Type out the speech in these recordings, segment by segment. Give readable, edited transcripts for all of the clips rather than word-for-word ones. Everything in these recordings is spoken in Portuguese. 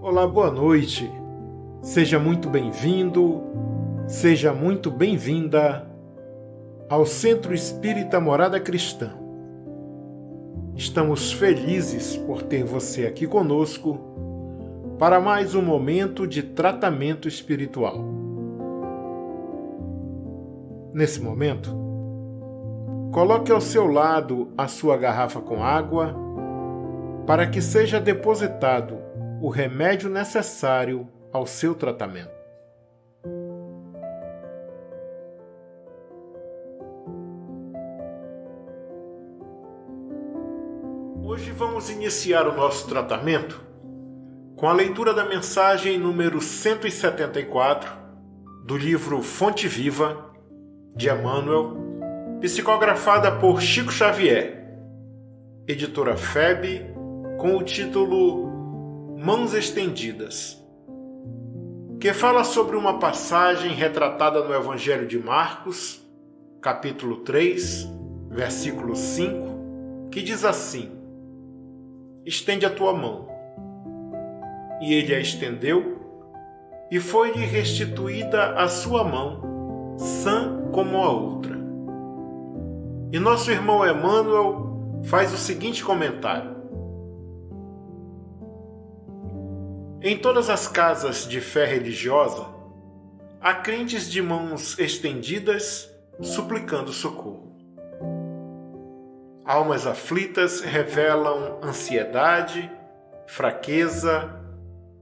Olá, boa noite. Seja muito bem-vindo, seja muito bem-vinda ao Centro Espírita Morada Cristã. Estamos felizes por ter você aqui conosco para mais um momento de tratamento espiritual. Nesse momento, coloque ao seu lado a sua garrafa com água para que seja depositado o remédio necessário ao seu tratamento. Hoje vamos iniciar o nosso tratamento com a leitura da mensagem número 174 do livro Fonte Viva, de Emmanuel, psicografada por Chico Xavier, editora FEB, com o título Mãos Estendidas, que fala sobre uma passagem retratada no Evangelho de Marcos, capítulo 3, versículo 5, que diz assim: Estende a tua mão. E ele a estendeu, e foi-lhe restituída a sua mão, sã como a outra. E nosso irmão Emmanuel faz o seguinte comentário: Em todas as casas de fé religiosa, há crentes de mãos estendidas suplicando socorro. Almas aflitas revelam ansiedade, fraqueza,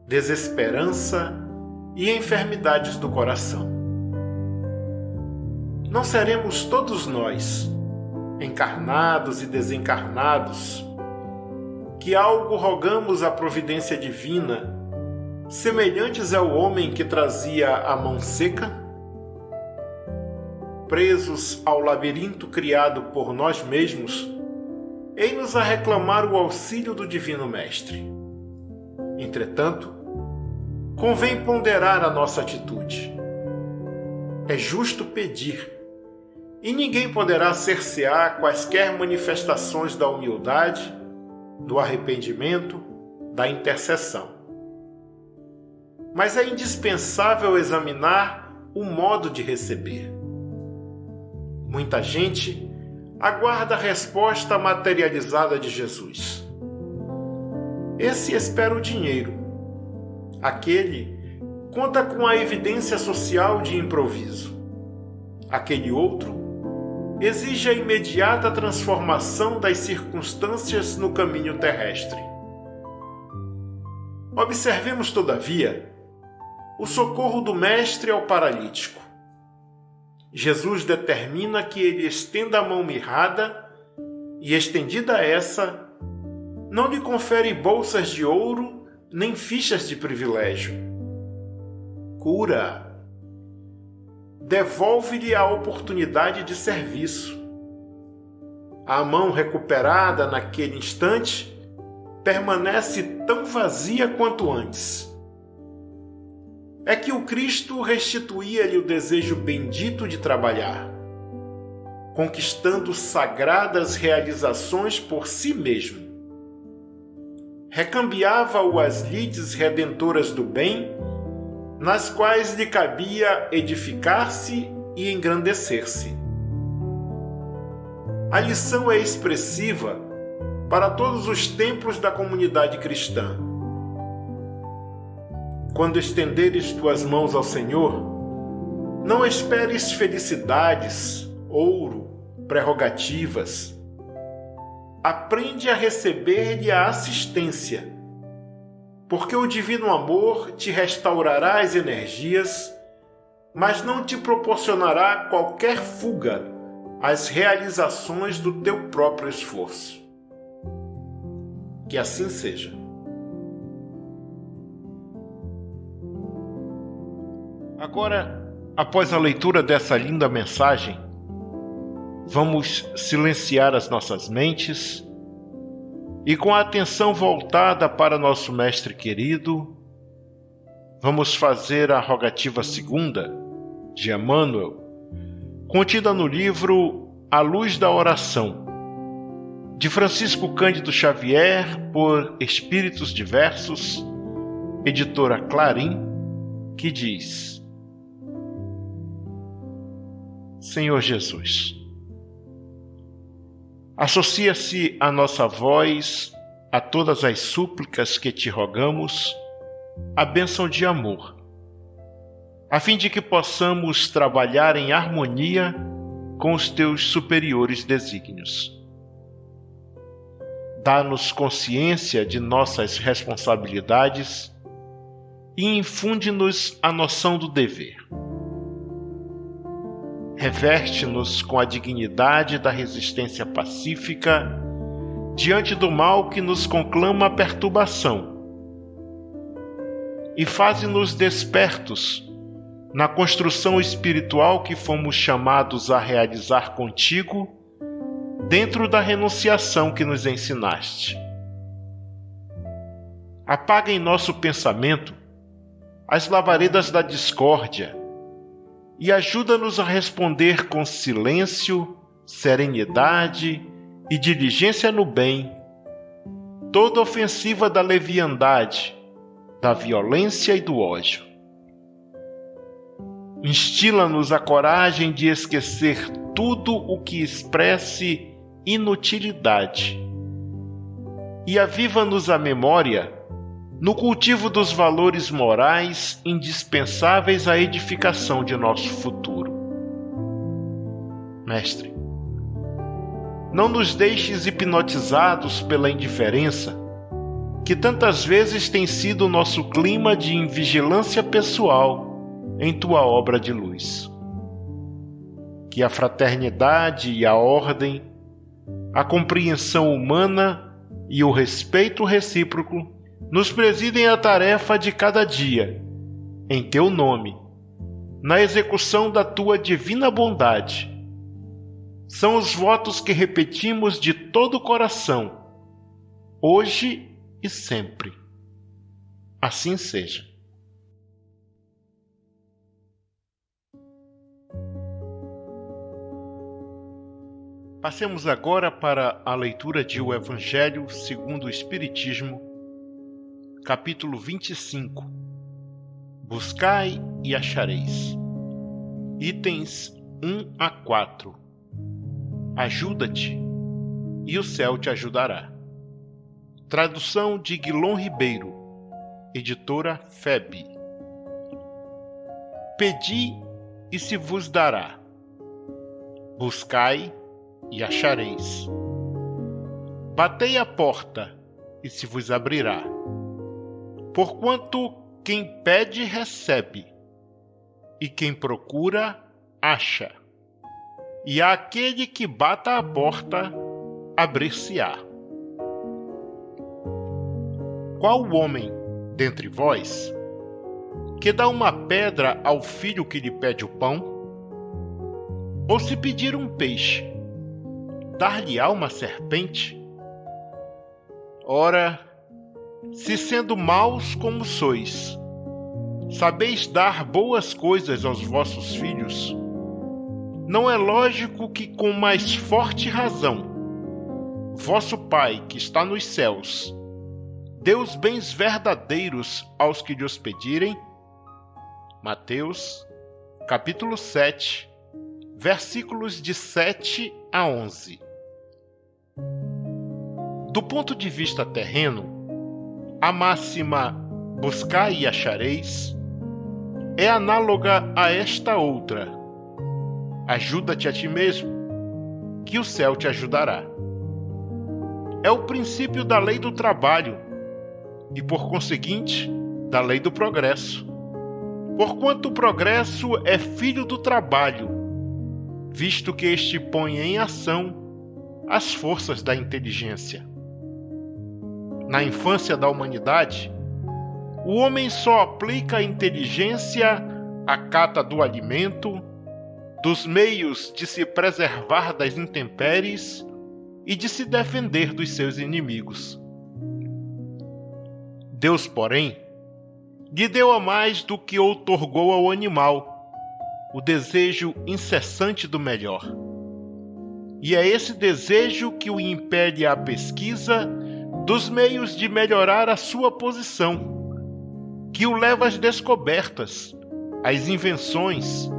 desesperança e enfermidades do coração. Não seremos todos nós, encarnados e desencarnados, que algo rogamos à providência divina, semelhantes ao homem que trazia a mão seca? Presos ao labirinto criado por nós mesmos, ei-nos a reclamar o auxílio do Divino Mestre. Entretanto, convém ponderar a nossa atitude. É justo pedir, e ninguém poderá cercear quaisquer manifestações da humildade, do arrependimento, da intercessão. Mas é indispensável examinar o modo de receber. Muita gente aguarda a resposta materializada de Jesus. Esse espera o dinheiro. Aquele conta com a evidência social de improviso. Aquele outro exige a imediata transformação das circunstâncias no caminho terrestre. Observemos, todavia, o socorro do Mestre ao paralítico. Jesus determina que ele estenda a mão mirrada e, estendida essa, não lhe confere bolsas de ouro nem fichas de privilégio. Cura. Devolve-lhe a oportunidade de serviço. A mão recuperada naquele instante permanece tão vazia quanto antes. É que o Cristo restituía-lhe o desejo bendito de trabalhar, conquistando sagradas realizações por si mesmo. Recambiava-o às lides redentoras do bem, nas quais lhe cabia edificar-se e engrandecer-se. A lição é expressiva para todos os templos da comunidade cristã. Quando estenderes tuas mãos ao Senhor, não esperes felicidades, ouro, prerrogativas. Aprende a receber-lhe a assistência, porque o divino amor te restaurará as energias, mas não te proporcionará qualquer fuga às realizações do teu próprio esforço. Que assim seja. Agora, após a leitura dessa linda mensagem, vamos silenciar as nossas mentes e, com a atenção voltada para nosso Mestre querido, vamos fazer a rogativa segunda de Emmanuel, contida no livro A Luz da Oração, de Francisco Cândido Xavier, por espíritos diversos, editora Clarim, que diz: Senhor Jesus, associa-se a nossa voz a todas as súplicas que te rogamos a bênção de amor, a fim de que possamos trabalhar em harmonia com os teus superiores desígnios. Dá-nos consciência de nossas responsabilidades e infunde-nos a noção do dever. Reveste-nos com a dignidade da resistência pacífica diante do mal que nos conclama a perturbação e faze-nos despertos na construção espiritual que fomos chamados a realizar contigo dentro da renunciação que nos ensinaste. Apaga em nosso pensamento as lavaredas da discórdia e ajuda-nos a responder com silêncio, serenidade e diligência no bem toda ofensiva da leviandade, da violência e do ódio. Instila-nos a coragem de esquecer tudo o que expresse inutilidade e aviva-nos a memória no cultivo dos valores morais indispensáveis à edificação de nosso futuro. Mestre, não nos deixes hipnotizados pela indiferença, que tantas vezes tem sido o nosso clima de invigilância pessoal em tua obra de luz. Que a fraternidade e a ordem, a compreensão humana e o respeito recíproco nos presidem a tarefa de cada dia, em teu nome, na execução da tua divina bondade. São os votos que repetimos de todo o coração, hoje e sempre. Assim seja. Passemos agora para a leitura de O Evangelho segundo o Espiritismo, capítulo 25. Buscai e achareis. Itens 1 a 4. Ajuda-te, e o céu te ajudará. Tradução de Guilom Ribeiro, editora FEB. Pedi e se vos dará. Buscai e achareis. Batei a porta e se vos abrirá. Porquanto quem pede recebe, e quem procura acha, e àquele que bata a porta abrir-se-á. Qual o homem dentre vós que dá uma pedra ao filho que lhe pede o pão? Ou se pedir um peixe, dar-lhe-á uma serpente? Ora, se sendo maus como sois, sabeis dar boas coisas aos vossos filhos, não é lógico que com mais forte razão vosso Pai que está nos céus dê os bens verdadeiros aos que lhes pedirem? Mateus, capítulo 7, versículos de 7 a 11. Do ponto de vista terreno, a máxima buscai e achareis é análoga a esta outra: ajuda-te a ti mesmo, que o céu te ajudará. É o princípio da lei do trabalho e, por conseguinte, da lei do progresso. Porquanto o progresso é filho do trabalho, visto que este põe em ação as forças da inteligência. Na infância da humanidade, o homem só aplica a inteligência à cata do alimento, dos meios de se preservar das intempéries e de se defender dos seus inimigos. Deus, porém, lhe deu a mais do que outorgou ao animal, o desejo incessante do melhor. E é esse desejo que o impele à pesquisa dos meios de melhorar a sua posição, que o leva às descobertas, às invenções,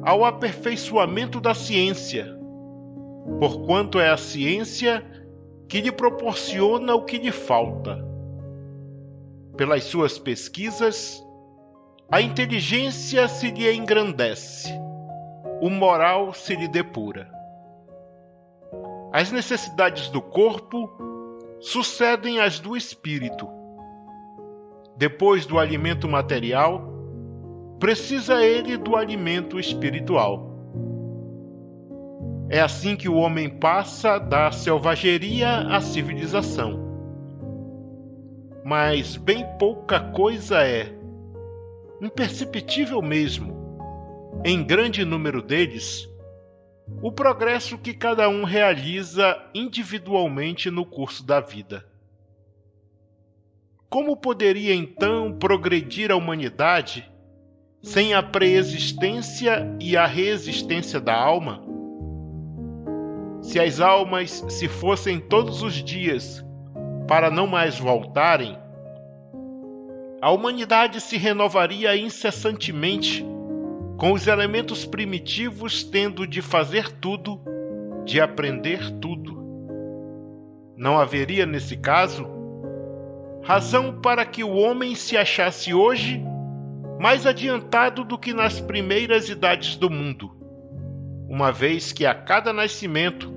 ao aperfeiçoamento da ciência, porquanto é a ciência que lhe proporciona o que lhe falta. Pelas suas pesquisas, a inteligência se lhe engrandece, o moral se lhe depura. As necessidades do corpo sucedem às do espírito. Depois do alimento material, precisa ele do alimento espiritual. É assim que o homem passa da selvageria à civilização. Mas bem pouca coisa é, imperceptível mesmo, em grande número deles, o progresso que cada um realiza individualmente no curso da vida. Como poderia então progredir a humanidade sem a preexistência e a reexistência da alma? Se as almas se fossem todos os dias para não mais voltarem, a humanidade se renovaria incessantemente, com os elementos primitivos tendo de fazer tudo, de aprender tudo. Não haveria, nesse caso, razão para que o homem se achasse hoje mais adiantado do que nas primeiras idades do mundo, uma vez que a cada nascimento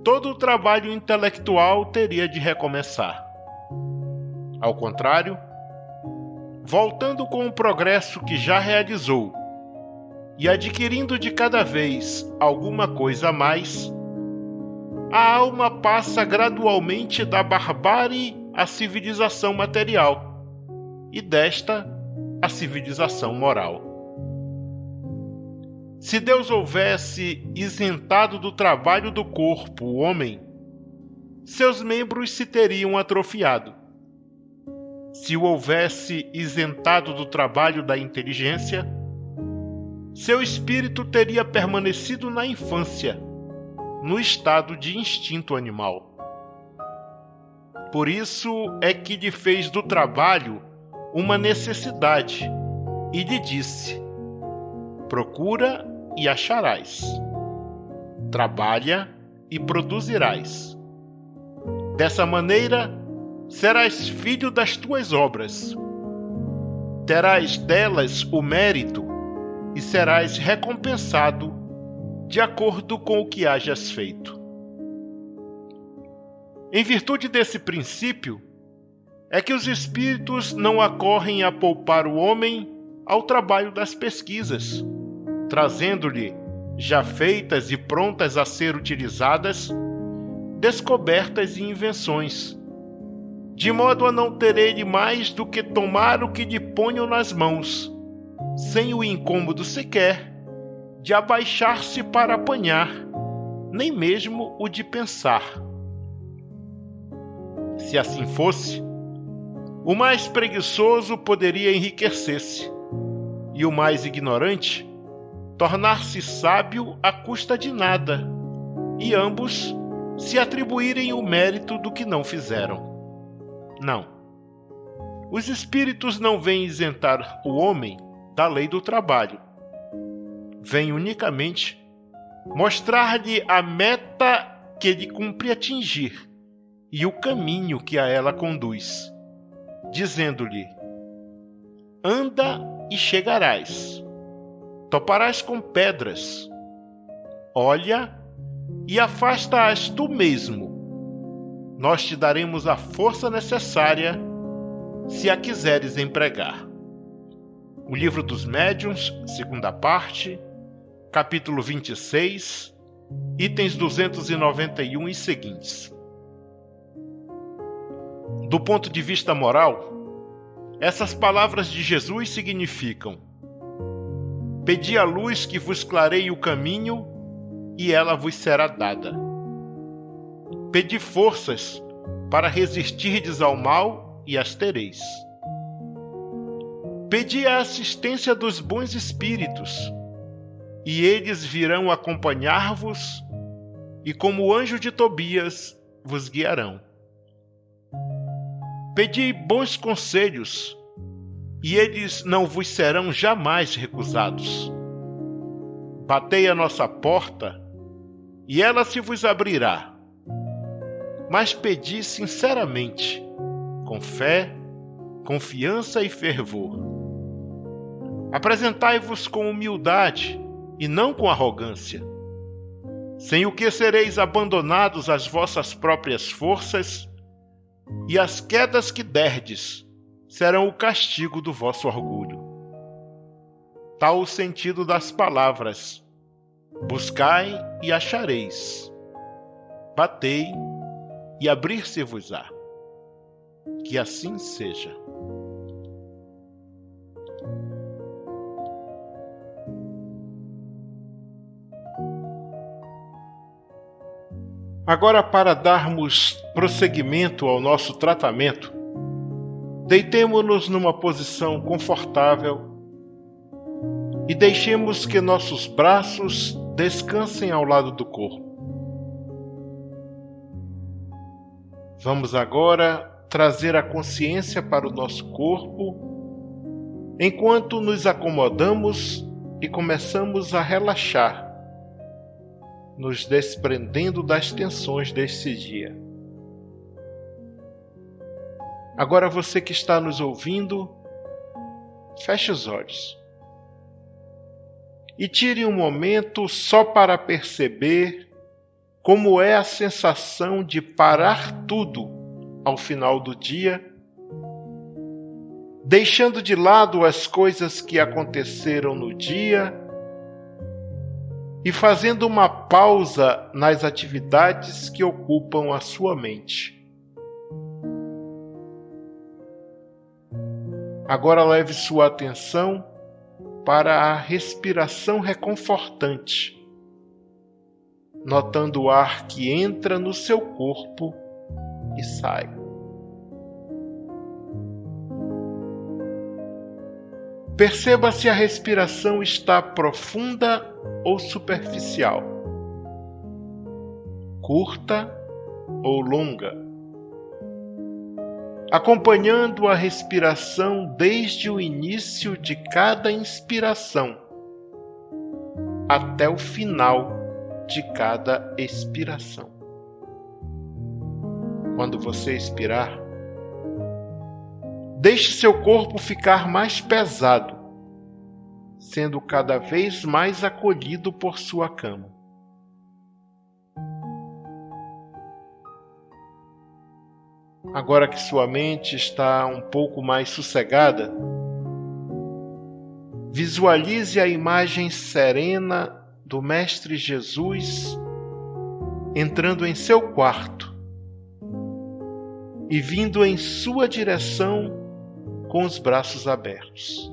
todo o trabalho intelectual teria de recomeçar. Ao contrário, voltando com o progresso que já realizou e adquirindo de cada vez alguma coisa a mais, a alma passa gradualmente da barbárie à civilização material e desta à civilização moral. Se Deus houvesse isentado do trabalho do corpo o homem, seus membros se teriam atrofiado. Se o houvesse isentado do trabalho da inteligência, seu espírito teria permanecido na infância, no estado de instinto animal. Por isso é que lhe fez do trabalho uma necessidade e lhe disse: procura e acharás. Trabalha e produzirás. Dessa maneira, serás filho das tuas obras. Terás delas o mérito e serás recompensado de acordo com o que hajas feito. Em virtude desse princípio, é que os espíritos não acorrem a poupar o homem ao trabalho das pesquisas, trazendo-lhe, já feitas e prontas a ser utilizadas, descobertas e invenções, de modo a não ter ele mais do que tomar o que lhe ponham nas mãos, sem o incômodo sequer de abaixar-se para apanhar, nem mesmo o de pensar. Se assim fosse, o mais preguiçoso poderia enriquecer-se, e o mais ignorante tornar-se sábio à custa de nada, e ambos se atribuírem o mérito do que não fizeram. Não. Os espíritos não vêm isentar o homem da lei do trabalho. Vêm unicamente mostrar-lhe a meta que ele cumpre atingir e o caminho que a ela conduz, dizendo-lhe: anda e chegarás, toparás com pedras, olha e afasta-as tu mesmo, nós te daremos a força necessária se a quiseres empregar. O Livro dos Médiuns, segunda parte, capítulo 26, itens 291 e seguintes. Do ponto de vista moral, essas palavras de Jesus significam: pedi a luz que vos clareie o caminho, e ela vos será dada. Pedi forças para resistirdes ao mal, e as tereis. Pedi a assistência dos bons espíritos, e eles virão acompanhar-vos, e como o anjo de Tobias vos guiarão. Pedi bons conselhos, e eles não vos serão jamais recusados. Batei à nossa porta, e ela se vos abrirá. Mas pedi sinceramente, com fé, confiança e fervor. Apresentai-vos com humildade e não com arrogância, sem o que sereis abandonados às vossas próprias forças, e as quedas que derdes serão o castigo do vosso orgulho. Tal o sentido das palavras: buscai e achareis, batei e abrir-se-vos-á. Que assim seja. Agora, para darmos prosseguimento ao nosso tratamento, deitemo-nos numa posição confortável e deixemos que nossos braços descansem ao lado do corpo. Vamos agora trazer a consciência para o nosso corpo, enquanto nos acomodamos e começamos a relaxar, nos desprendendo das tensões deste dia. Agora você que está nos ouvindo, feche os olhos e tire um momento só para perceber como é a sensação de parar tudo ao final do dia, deixando de lado as coisas que aconteceram no dia e fazendo uma pausa nas atividades que ocupam a sua mente. Agora leve sua atenção para a respiração reconfortante, notando o ar que entra no seu corpo e sai. Perceba se a respiração está profunda ou superficial, curta ou longa, acompanhando a respiração desde o início de cada inspiração até o final de cada expiração. Quando você expirar, deixe seu corpo ficar mais pesado, sendo cada vez mais acolhido por sua cama. Agora que sua mente está um pouco mais sossegada, visualize a imagem serena do Mestre Jesus entrando em seu quarto e vindo em sua direção com os braços abertos.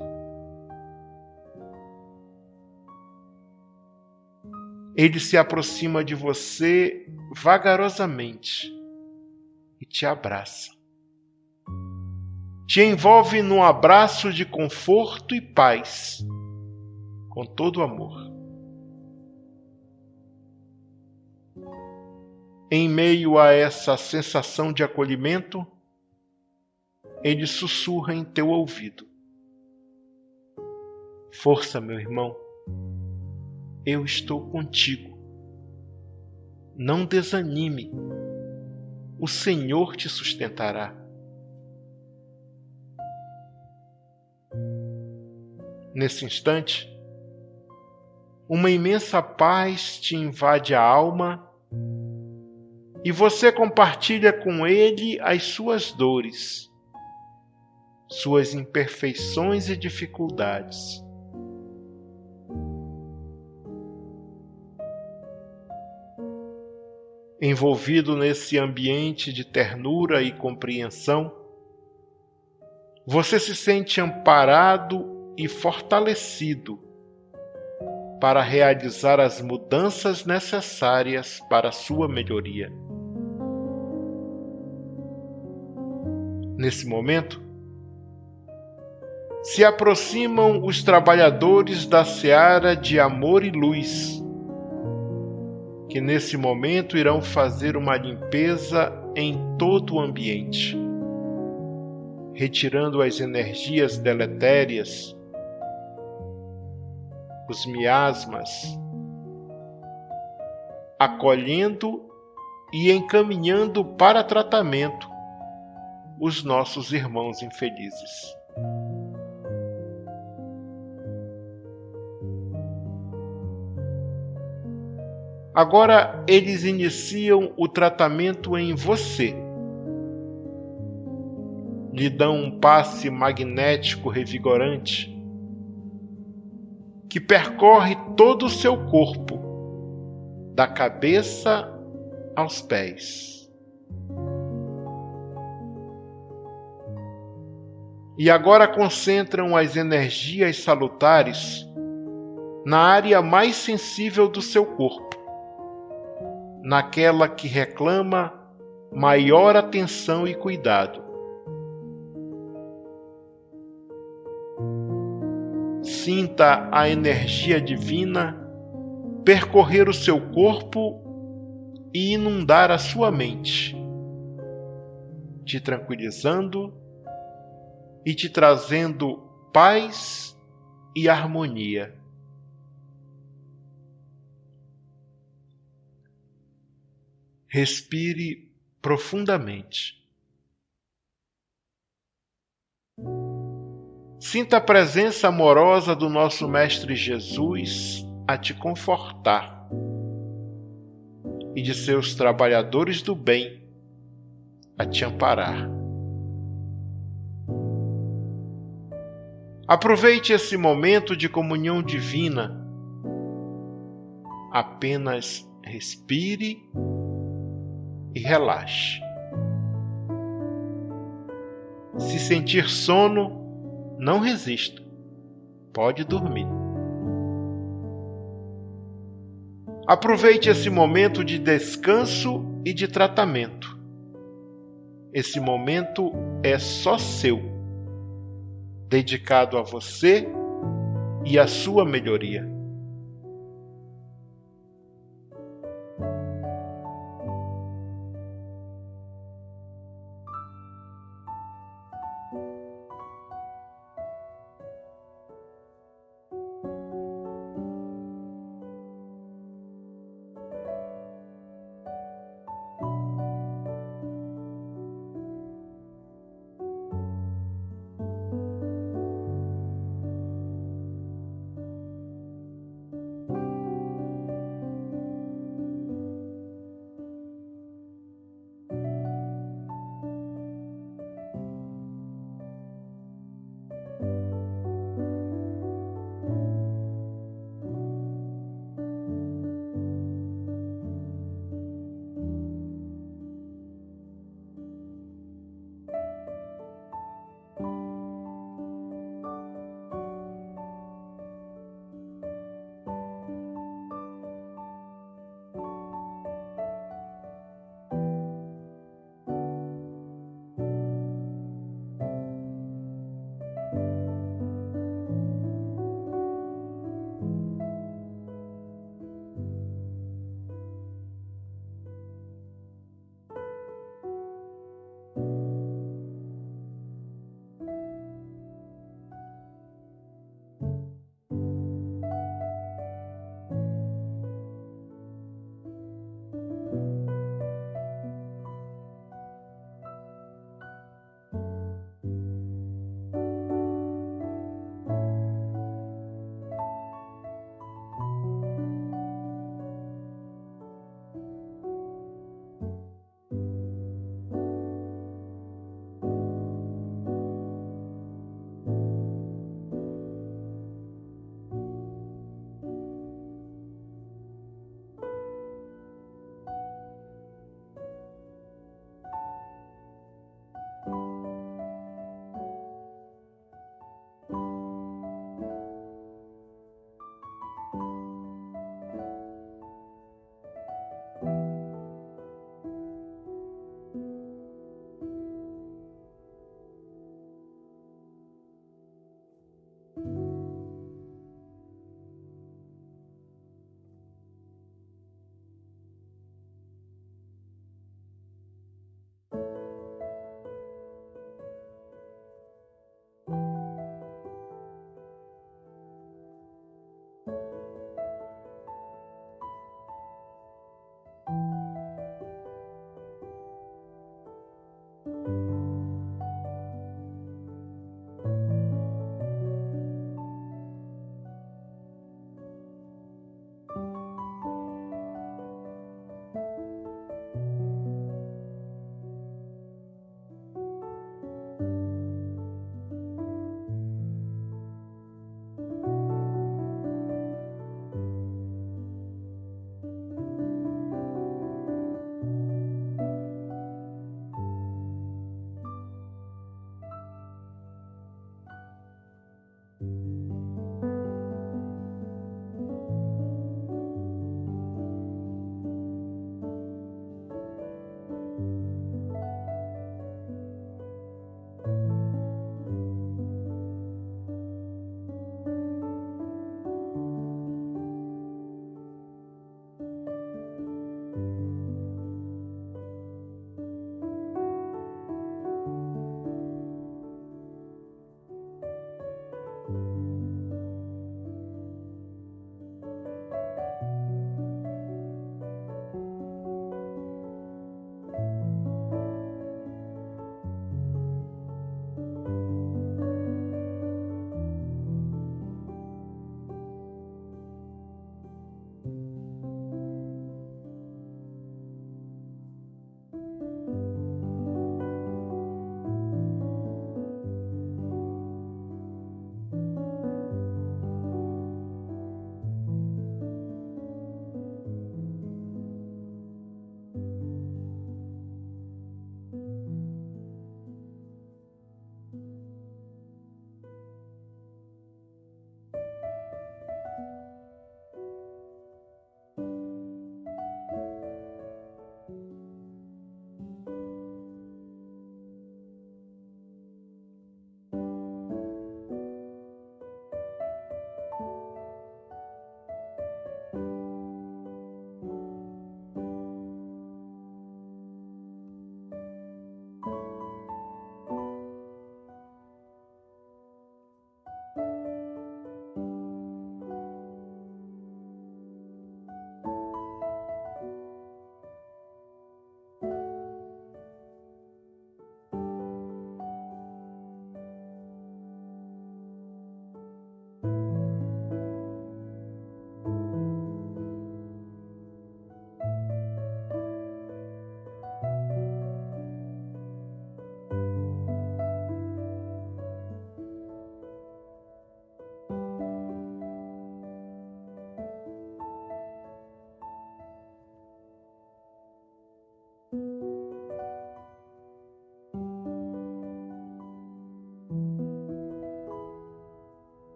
Ele se aproxima de você vagarosamente e te abraça. Te envolve num abraço de conforto e paz, com todo amor. Em meio a essa sensação de acolhimento, ele sussurra em teu ouvido: força, meu irmão, eu estou contigo. Não desanime, o Senhor te sustentará. Nesse instante, uma imensa paz te invade a alma e você compartilha com ele as suas dores, suas imperfeições e dificuldades. Envolvido nesse ambiente de ternura e compreensão, você se sente amparado e fortalecido para realizar as mudanças necessárias para a sua melhoria. Nesse momento, se aproximam os trabalhadores da seara de amor e luz, que nesse momento irão fazer uma limpeza em todo o ambiente, retirando as energias deletérias, os miasmas, acolhendo e encaminhando para tratamento os nossos irmãos infelizes. Agora eles iniciam o tratamento em você. Lhe dão um passe magnético revigorante que percorre todo o seu corpo, da cabeça aos pés. E agora concentram as energias salutares na área mais sensível do seu corpo, naquela que reclama maior atenção e cuidado. Sinta a energia divina percorrer o seu corpo e inundar a sua mente, te tranquilizando e te trazendo paz e harmonia. Respire profundamente. Sinta a presença amorosa do nosso Mestre Jesus a te confortar e de seus trabalhadores do bem a te amparar. Aproveite esse momento de comunhão divina. Apenas respire e relaxe. Se sentir sono, não resista. Pode dormir. Aproveite esse momento de descanso e de tratamento. Esse momento é só seu, dedicado a você e à sua melhoria.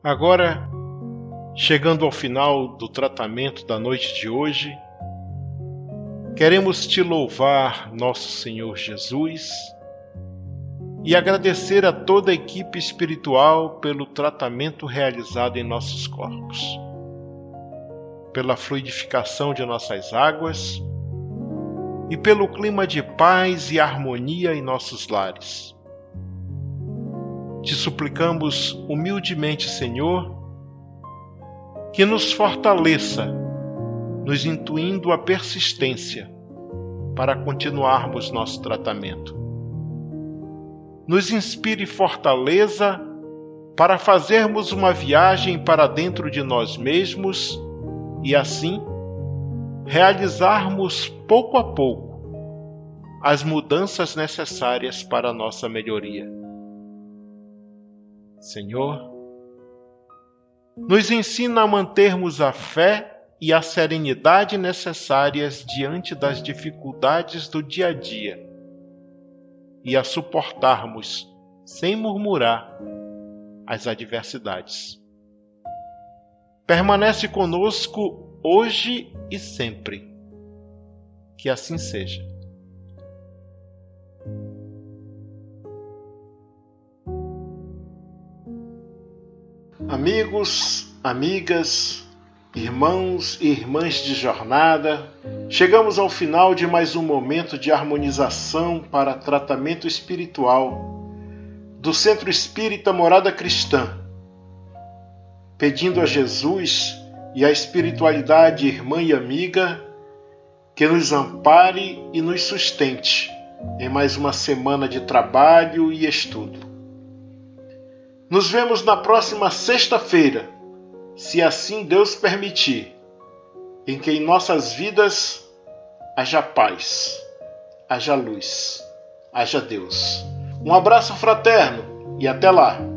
Agora, chegando ao final do tratamento da noite de hoje, queremos te louvar, nosso Senhor Jesus, e agradecer a toda a equipe espiritual pelo tratamento realizado em nossos corpos, pela fluidificação de nossas águas e pelo clima de paz e harmonia em nossos lares. Te suplicamos humildemente, Senhor, que nos fortaleça, nos intuindo a persistência para continuarmos nosso tratamento. Nos inspire fortaleza para fazermos uma viagem para dentro de nós mesmos e, assim, realizarmos pouco a pouco as mudanças necessárias para a nossa melhoria. Senhor, nos ensina a mantermos a fé e a serenidade necessárias diante das dificuldades do dia a dia e a suportarmos, sem murmurar, as adversidades. Permanece conosco hoje e sempre. Que assim seja. Amigos, amigas, irmãos e irmãs de jornada, chegamos ao final de mais um momento de harmonização para tratamento espiritual do Centro Espírita Morada Cristã, pedindo a Jesus e à espiritualidade irmã e amiga que nos ampare e nos sustente em mais uma semana de trabalho e estudo. Nos vemos na próxima sexta-feira, se assim Deus permitir, em que em nossas vidas haja paz, haja luz, haja Deus. Um abraço fraterno e até lá!